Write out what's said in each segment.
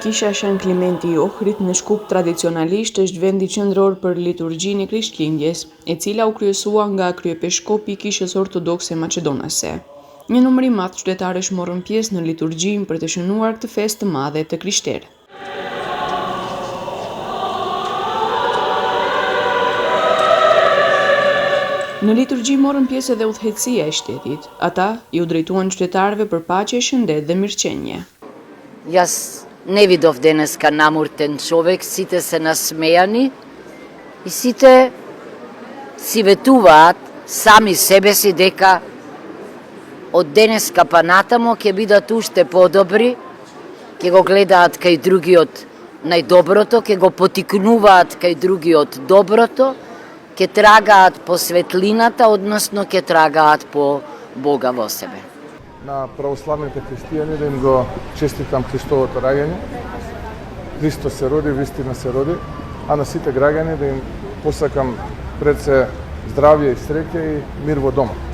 Kisha Shën Klimenti i Ohrit në Shkup tradicionalisht është vendi qendror për liturgjinë e Krishtlindjes, e cila u kryesua nga kryepeskopi i Kishës Ortodokse Maqedonase. Një numër i madh qytetarësh morën pjesë në liturgjinë për të shënuar këtë festë të madhe të krishterë. Në liturgji morën pjesë edhe udhëheqësia e shtetit. Ata i u drejtuan qytetarëve për paqe, shëndet dhe mirëqenie. Јас не видов денеска намуртен човек, сите се насмејани и сите си ветуваат сами себе си дека од денеска па натамо ќе бидат уште подобри, ќе го гледаат кај другиот најдоброто, ќе го потикнуваат кај другиот доброто, ќе трагаат по светлината, односно ќе трагаат по Бога во себе. На православните христијани да им го честитам Христовото раѓање. Христос се роди, вистина се роди, а на сите граѓани да им посакам пред се здравје и среќа и мир во домот.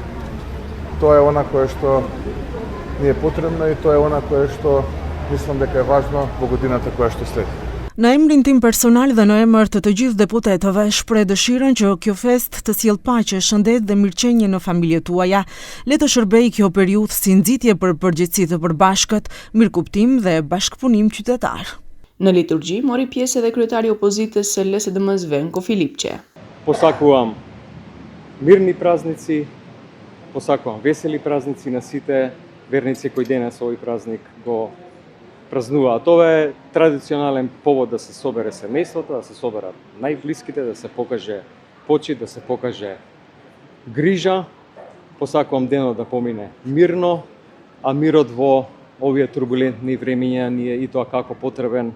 Тоа е она кое што ни е потребно и тоа е она кое што мислам дека е важно во годината која што следи. Në emrin tim personal dhe në emër të gjithë deputetëve, shpreh dëshirën që kjo fest të sjellë paqe, shëndet dhe mirëqenie në familjet tuaja. Le të shërbejë kjo periudhë si nxitje për përgjegjësi të përbashkët, mirëkuptim dhe bashkëpunim qytetar. Në liturgji mori pjesë edhe kryetari i opozitës së LSDM-s Venko Filipçe. Посакувам мирни празници, посакувам весели празници на сите верници кои денес овој празник го празнуваат. Ова е традиционален повод да се собере семејството, да се соберат најблиските, да се покаже почит, да се покаже грижа. Посакувам денот да помине мирно, а мирот во овие турбулентни времиња ни е и тоа како потребен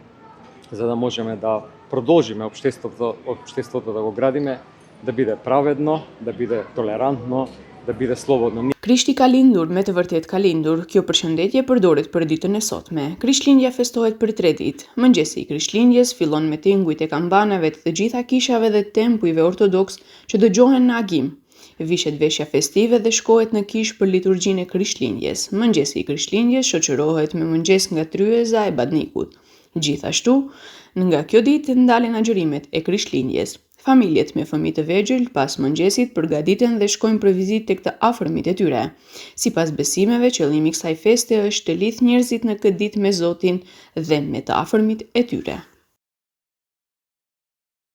за да можеме да продолжиме општеството да го градиме, да биде праведно, да биде толерантно, da bide slobodno. Krishti ka lindur, me të vërtet ka lindur. Kjo përshëndetje përdoret për ditën e sotme. Krishtlindja festohet për 3 ditë. Mëngjesi i Krishtlindjes fillon me tingujt e kambanave të gjitha kishave dhe tempujve ortodoks që dëgjohen në agim. Vishet veshja festive dhe shkohet në kish për liturgjinë e Krishtlindjes. Mëngjesi i Krishtlindjes shoqërohet me mëngjes nga tryeza e badnikut. Gjithashtu, nga kjo ditë ndalen agjërimet e Krishtlindjes. Familjet me fëmijë të vegjël pas mëngjesit përgatiten dhe shkojnë për vizitë tek të afërmit e tyre. Sipas besimeve, qëllimi i kësaj feste është të lidh njerëzit në këtë ditë me Zotin dhe me të afërmit e tyre.